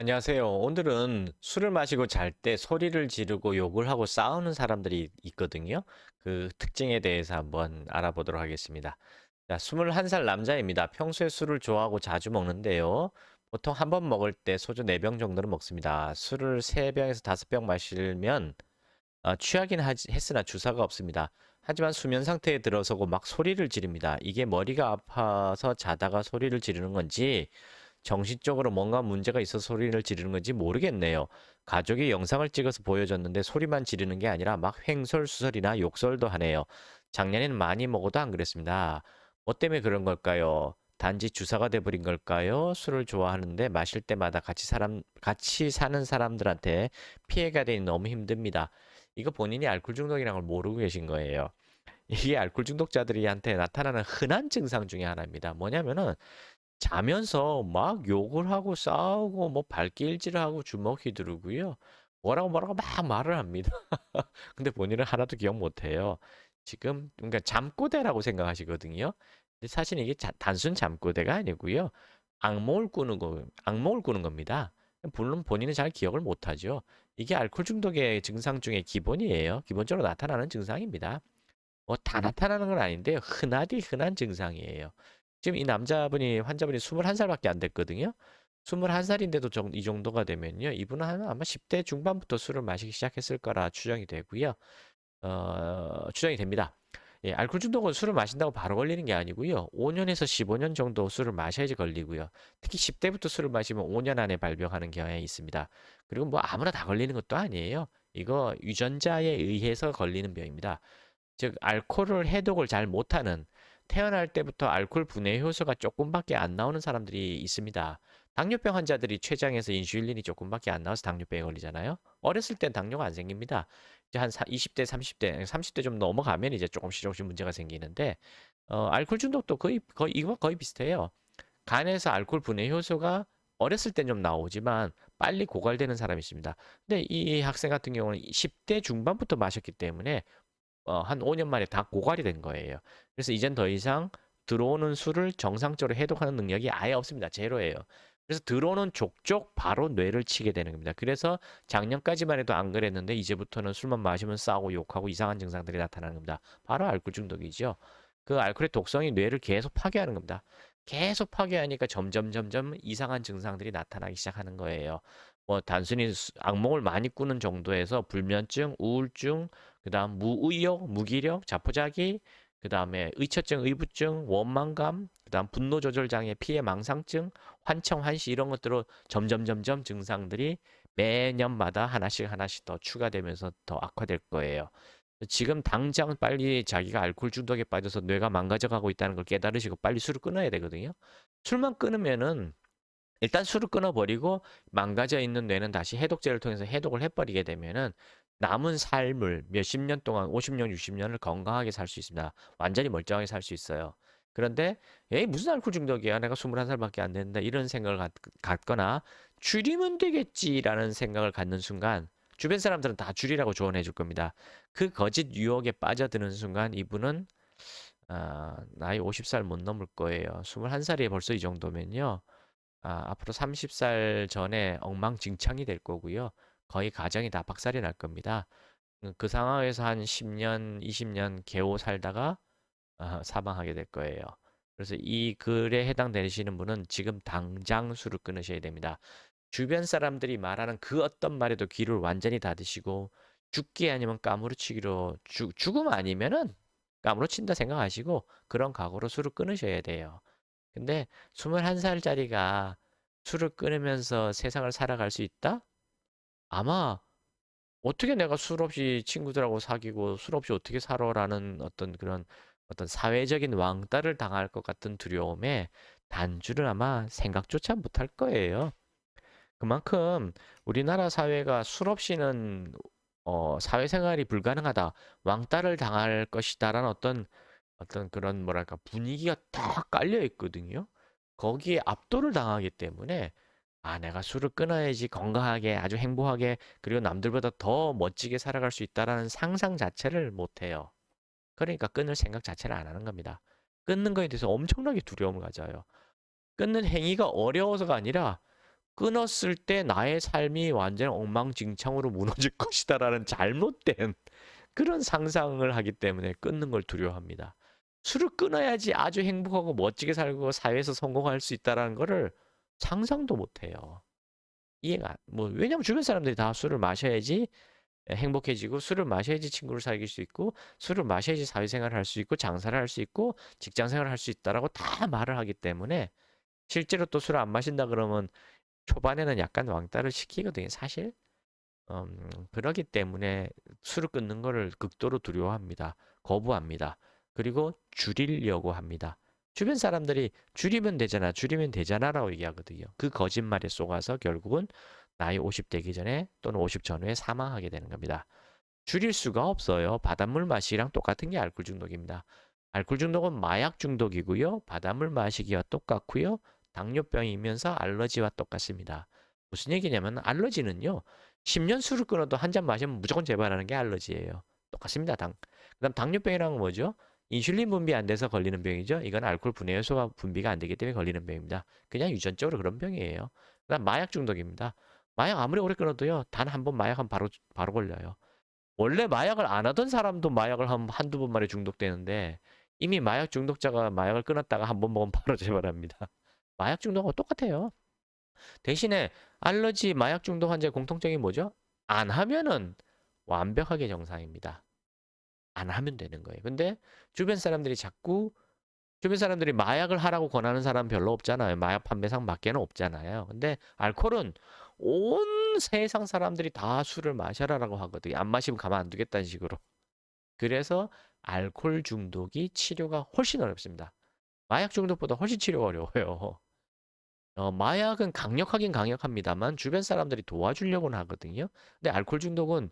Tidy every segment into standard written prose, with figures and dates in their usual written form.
안녕하세요. 오늘은 술을 마시고 잘 때 소리를 지르고 욕을 하고 싸우는 사람들이 있거든요. 그 특징에 대해서 한번 알아보도록 하겠습니다. 자, 21살 남자입니다. 평소에 술을 좋아하고 자주 먹는데요. 보통 한 번 먹을 때 소주 4병 정도는 먹습니다. 술을 3병에서 5병 마시면 취하긴 했으나 주사가 없습니다. 하지만 수면 상태에 들어서고 막 소리를 지릅니다. 이게 머리가 아파서 자다가 소리를 지르는 건지 정신적으로 뭔가 문제가 있어서 소리를 지르는 건지 모르겠네요. 가족이 영상을 찍어서 보여줬는데 소리만 지르는 게 아니라 막 횡설수설이나 욕설도 하네요. 작년에는 많이 먹어도 안 그랬습니다. 뭐 때문에 그런 걸까요? 단지 주사가 돼버린 걸까요? 술을 좋아하는데 마실 때마다 같이 사는 사람들한테 피해가 되니 너무 힘듭니다. 이거 본인이 알코올 중독이라는 걸 모르고 계신 거예요. 이게 알코올 중독자들한테 나타나는 흔한 증상 중에 하나입니다. 뭐냐면은 자면서 막 욕을 하고 싸우고 뭐 발길질을 하고 주먹 휘두르고요. 뭐라고 막 말을 합니다. 근데 본인은 하나도 기억 못 해요. 지금 그러니까 잠꼬대라고 생각하시거든요. 근데 사실 이게 단순 잠꼬대가 아니고요. 악몽을 꾸는 겁니다. 물론 본인은 잘 기억을 못 하죠. 이게 알코올 중독의 증상 중에 기본이에요. 기본적으로 나타나는 증상입니다. 뭐 다 나타나는 건 아닌데요. 흔하디 흔한 증상이에요. 지금 이 환자분이 21살밖에 안 됐거든요. 21살인데도 이 정도가 되면요. 이분은 아마 10대 중반부터 술을 마시기 시작했을 거라 추정이 되고요. 추정이 됩니다. 예, 알코올 중독은 술을 마신다고 바로 걸리는 게 아니고요. 5년에서 15년 정도 술을 마셔야지 걸리고요. 특히 10대부터 술을 마시면 5년 안에 발병하는 경향이 있습니다. 그리고 뭐 아무나 다 걸리는 것도 아니에요. 이거 유전자에 의해서 걸리는 병입니다. 즉 알코올을 해독을 잘 못하는 태어날 때부터 알코올 분해 효소가 조금밖에 안 나오는 사람들이 있습니다. 당뇨병 환자들이 췌장에서 인슐린이 조금밖에 안 나와서 당뇨병에 걸리잖아요. 어렸을 땐 당뇨가 안 생깁니다. 이제 한 20대, 30대 좀 넘어가면 이제 조금씩 문제가 생기는데 알코올 중독도 거의 이거와 거의 비슷해요. 간에서 알코올 분해 효소가 어렸을 땐 좀 나오지만 빨리 고갈되는 사람이 있습니다. 근데 이 학생 같은 경우는 10대 중반부터 마셨기 때문에 한 5년 만에 다 고갈이 된 거예요. 그래서 이젠 더 이상 들어오는 술을 정상적으로 해독하는 능력이 아예 없습니다. 제로예요. 그래서 들어오는 족족 바로 뇌를 치게 되는 겁니다. 그래서 작년까지만 해도 안 그랬는데 이제부터는 술만 마시면 싸우고 욕하고 이상한 증상들이 나타나는 겁니다. 바로 알코올 중독이죠. 그 알코올의 독성이 뇌를 계속 파괴하는 겁니다. 계속 파괴하니까 점점 이상한 증상들이 나타나기 시작하는 거예요. 뭐 단순히 악몽을 많이 꾸는 정도에서 불면증, 우울증, 그다음 무의욕, 무기력, 자포자기, 그다음에 의처증, 의부증, 원망감, 그다음 분노 조절 장애, 피해 망상증, 환청, 환시 이런 것들로 점점 증상들이 매년마다 하나씩 더 추가되면서 더 악화될 거예요. 지금 당장 빨리 자기가 알코올 중독에 빠져서 뇌가 망가져가고 있다는 걸 깨달으시고 빨리 술을 끊어야 되거든요. 술만 끊으면은 일단 술을 끊어버리고 망가져 있는 뇌는 다시 해독제를 통해서 해독을 해버리게 되면은 남은 삶을 몇십 년 동안 50년, 60년을 건강하게 살 수 있습니다. 완전히 멀쩡하게 살 수 있어요. 그런데 에이 무슨 알코올 중독이야 내가 21살밖에 안 됐는데 이런 생각을 갖거나 줄이면 되겠지라는 생각을 갖는 순간 주변 사람들은 다 줄이라고 조언해 줄 겁니다. 그 거짓 유혹에 빠져드는 순간 이분은 나이 50살 못 넘을 거예요. 21살이 벌써 이 정도면요. 앞으로 30살 전에 엉망진창이 될 거고요. 거의 가정이 다 박살이 날 겁니다. 그 상황에서 한 10년, 20년 개오 살다가 사망하게 될 거예요. 그래서 이 글에 해당되시는 분은 지금 당장 술을 끊으셔야 됩니다. 주변 사람들이 말하는 그 어떤 말에도 귀를 완전히 닫으시고 죽기 아니면 까무러치기로 죽음 아니면은 까무러친다 생각하시고 그런 각오로 술을 끊으셔야 돼요. 근데 21살짜리가 술을 끊으면서 세상을 살아갈 수 있다? 아마 어떻게 내가 술 없이 친구들하고 사귀고 술 없이 어떻게 살아라는 어떤 사회적인 왕따를 당할 것 같은 두려움에 단주를 아마 생각조차 못할 거예요. 그만큼 우리나라 사회가 술 없이는 사회생활이 불가능하다, 왕따를 당할 것이다라는 어떤 그런 뭐랄까 분위기가 딱 깔려 있거든요. 거기에 압도를 당하기 때문에 내가 술을 끊어야지 건강하게 아주 행복하게 그리고 남들보다 더 멋지게 살아갈 수 있다라는 상상 자체를 못 해요. 그러니까 끊을 생각 자체를 안 하는 겁니다. 끊는 거에 대해서 엄청나게 두려움을 가져요. 끊는 행위가 어려워서가 아니라 끊었을 때 나의 삶이 완전 엉망진창으로 무너질 것이다라는 잘못된 그런 상상을 하기 때문에 끊는 걸 두려워합니다. 술을 끊어야지 아주 행복하고 멋지게 살고 사회에서 성공할 수 있다라는 거를 상상도 못 해요. 왜냐면 주변 사람들이 다 술을 마셔야지 행복해지고, 술을 마셔야지 친구를 사귈 수 있고, 술을 마셔야지 사회생활을 할 수 있고, 장사를 할 수 있고, 직장생활을 할 수 있다라고 다 말을 하기 때문에, 실제로 또 술을 안 마신다 그러면 초반에는 약간 왕따를 시키거든요, 사실. 그러기 때문에 술을 끊는 거를 극도로 두려워합니다. 거부합니다. 그리고 줄이려고 합니다. 주변 사람들이 줄이면 되잖아, 줄이면 되잖아라고 얘기하거든요. 그 거짓말에 속아서 결국은 나이 50 되기 전에 또는 50 전후에 사망하게 되는 겁니다. 줄일 수가 없어요. 바닷물 마시기랑 똑같은 게 알코올 중독입니다. 알코올 중독은 마약 중독이고요. 바닷물 마시기와 똑같고요. 당뇨병이면서 알러지와 똑같습니다. 무슨 얘기냐면 알러지는요. 10년 술을 끊어도 한 잔 마시면 무조건 재발하는 게 알러지예요. 똑같습니다. 그다음 당뇨병이란 건 뭐죠? 인슐린 분비 안 돼서 걸리는 병이죠. 이건 알코올 분해 요소가 분비가 안 되기 때문에 걸리는 병입니다. 그냥 유전적으로 그런 병이에요. 그다음 마약 중독입니다. 마약 아무리 오래 끊어도요. 단 한 번 마약하면 바로 걸려요. 원래 마약을 안 하던 사람도 마약을 한두 번 만에 중독되는데, 이미 마약 중독자가 마약을 끊었다가 한 번 먹으면 바로 재발합니다. 마약 중독하고 똑같아요. 대신에 알러지, 마약 중독 환자의 공통점이 뭐죠? 안 하면은 완벽하게 정상입니다. 안 하면 되는 거예요. 근데 주변 사람들이 마약을 하라고 권하는 사람 별로 없잖아요. 마약 판매상 밖에는 없잖아요. 근데 알코올은 온 세상 사람들이 다 술을 마셔라라고 하거든요. 안 마시면 가만 안 두겠다는 식으로. 그래서 알코올 중독이 치료가 훨씬 어렵습니다. 마약 중독보다 훨씬 치료가 어려워요. 마약은 강력하긴 강력합니다만 주변 사람들이 도와주려고는 하거든요. 근데 알코올 중독은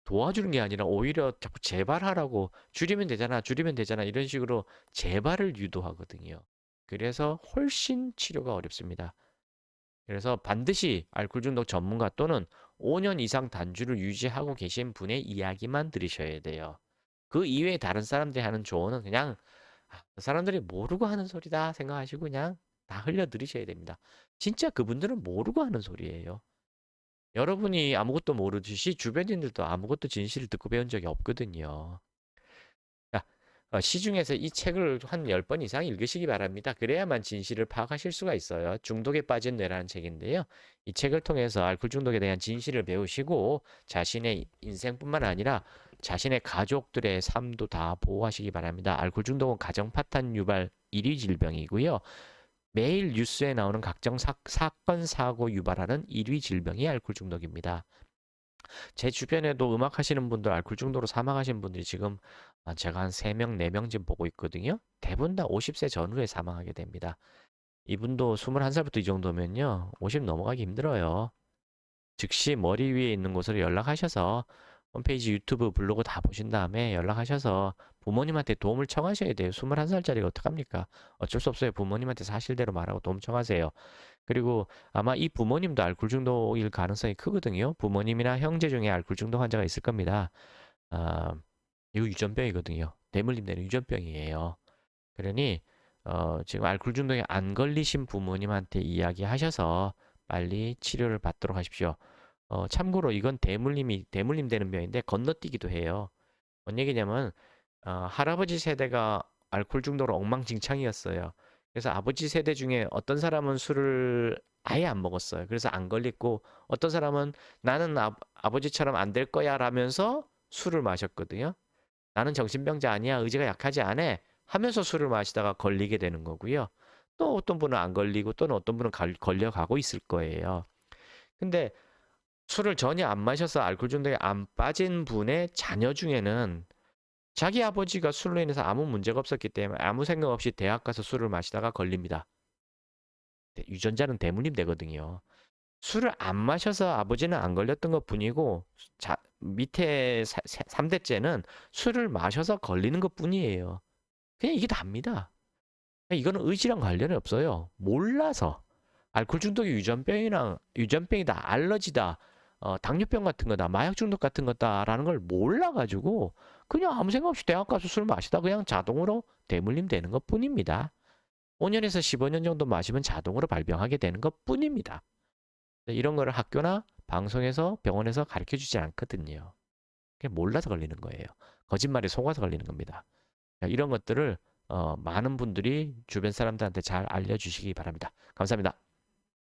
도와주는 게 아니라 오히려 자꾸 재발하라고, 줄이면 되잖아, 줄이면 되잖아, 이런 식으로 재발을 유도하거든요. 그래서 훨씬 치료가 어렵습니다. 그래서 반드시 알코올 중독 전문가 또는 5년 이상 단주를 유지하고 계신 분의 이야기만 들으셔야 돼요. 그 이외에 다른 사람들이 하는 조언은 그냥 그 사람들이 모르고 하는 소리다 생각하시고 그냥 다 흘려 들으셔야 됩니다. 진짜 그분들은 모르고 하는 소리예요. 여러분이 아무것도 모르듯이 주변인들도 아무것도 진실을 듣고 배운 적이 없거든요. 자, 시중에서 이 책을 한 10번 이상 읽으시기 바랍니다. 그래야만 진실을 파악하실 수가 있어요. 중독에 빠진 뇌라는 책인데요. 이 책을 통해서 알코올 중독에 대한 진실을 배우시고 자신의 인생뿐만 아니라 자신의 가족들의 삶도 다 보호하시기 바랍니다. 알코올 중독은 가정 파탄 유발 1위 질병이고요. 매일 뉴스에 나오는 각종 사건, 사고 유발하는 1위 질병이 알코올 중독입니다. 제 주변에도 음악 하시는 분들 알코올 중독으로 사망하신 분들이 지금 제가 한 3명, 4명 지금 보고 있거든요. 대부분 다 50세 전후에 사망하게 됩니다. 이분도 21살부터 이 정도면요. 50 넘어가기 힘들어요. 즉시 머리 위에 있는 곳으로 연락하셔서 홈페이지, 유튜브, 블로그 다 보신 다음에 연락하셔서 부모님한테 도움을 청하셔야 돼요. 21살짜리가 어떡합니까? 어쩔 수 없어요. 부모님한테 사실대로 말하고 도움 청하세요. 그리고 아마 이 부모님도 알코올 중독일 가능성이 크거든요. 부모님이나 형제 중에 알코올 중독 환자가 있을 겁니다. 아, 이거 유전병이거든요. 대물림 되는 유전병이에요. 그러니 지금 알코올 중독에 안 걸리신 부모님한테 이야기하셔서 빨리 치료를 받도록 하십시오. 참고로 이건 대물림 되는 병인데 건너뛰기도 해요. 뭔 얘기냐면 할아버지 세대가 알코올 중독으로 엉망진창이었어요. 그래서 아버지 세대 중에 어떤 사람은 술을 아예 안 먹었어요. 그래서 안 걸렸고 어떤 사람은 나는 아버지처럼 안 될 거야 라면서 술을 마셨거든요. 나는 정신병자 아니야, 의지가 약하지 않아 하면서 술을 마시다가 걸리게 되는 거고요. 또 어떤 분은 안 걸리고 또는 어떤 분은 걸려가고 있을 거예요. 근데 술을 전혀 안 마셔서 알코올 중독에 안 빠진 분의 자녀 중에는 자기 아버지가 술로 인해서 아무 문제가 없었기 때문에 아무 생각 없이 대학 가서 술을 마시다가 걸립니다. 유전자는 대물림 되거든요. 술을 안 마셔서 아버지는 안 걸렸던 것 뿐이고 밑에 3대째는 술을 마셔서 걸리는 것 뿐이에요. 그냥 이게 답니다. 이거는 의지랑 관련이 없어요. 몰라서. 알코올 중독이 유전병이다, 알러지다, 당뇨병 같은 거다, 마약 중독 같은 거다라는 걸 몰라가지고 그냥 아무 생각 없이 대학 가서 술 마시다 그냥 자동으로 대물림 되는 것 뿐입니다. 5년에서 15년 정도 마시면 자동으로 발병하게 되는 것 뿐입니다. 이런 거를 학교나 방송에서 병원에서 가르쳐 주지 않거든요. 그냥 몰라서 걸리는 거예요. 거짓말에 속아서 걸리는 겁니다. 이런 것들을 많은 분들이 주변 사람들한테 잘 알려주시기 바랍니다. 감사합니다.